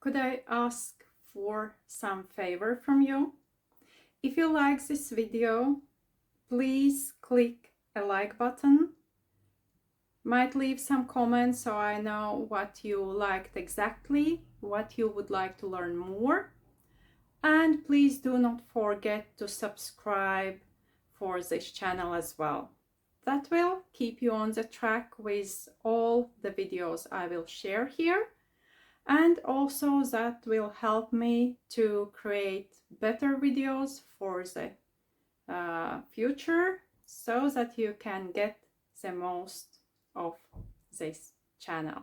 could I ask for some favor from you? If you like this video, please click a like button. Might leave some comments so I know what you liked exactly, what you would like to learn more. And please do not forget to subscribe for this channel as well. That will keep you on the track with all the videos I will share here. And also that will help me to create better videos for the future so that you can get the most of this channel.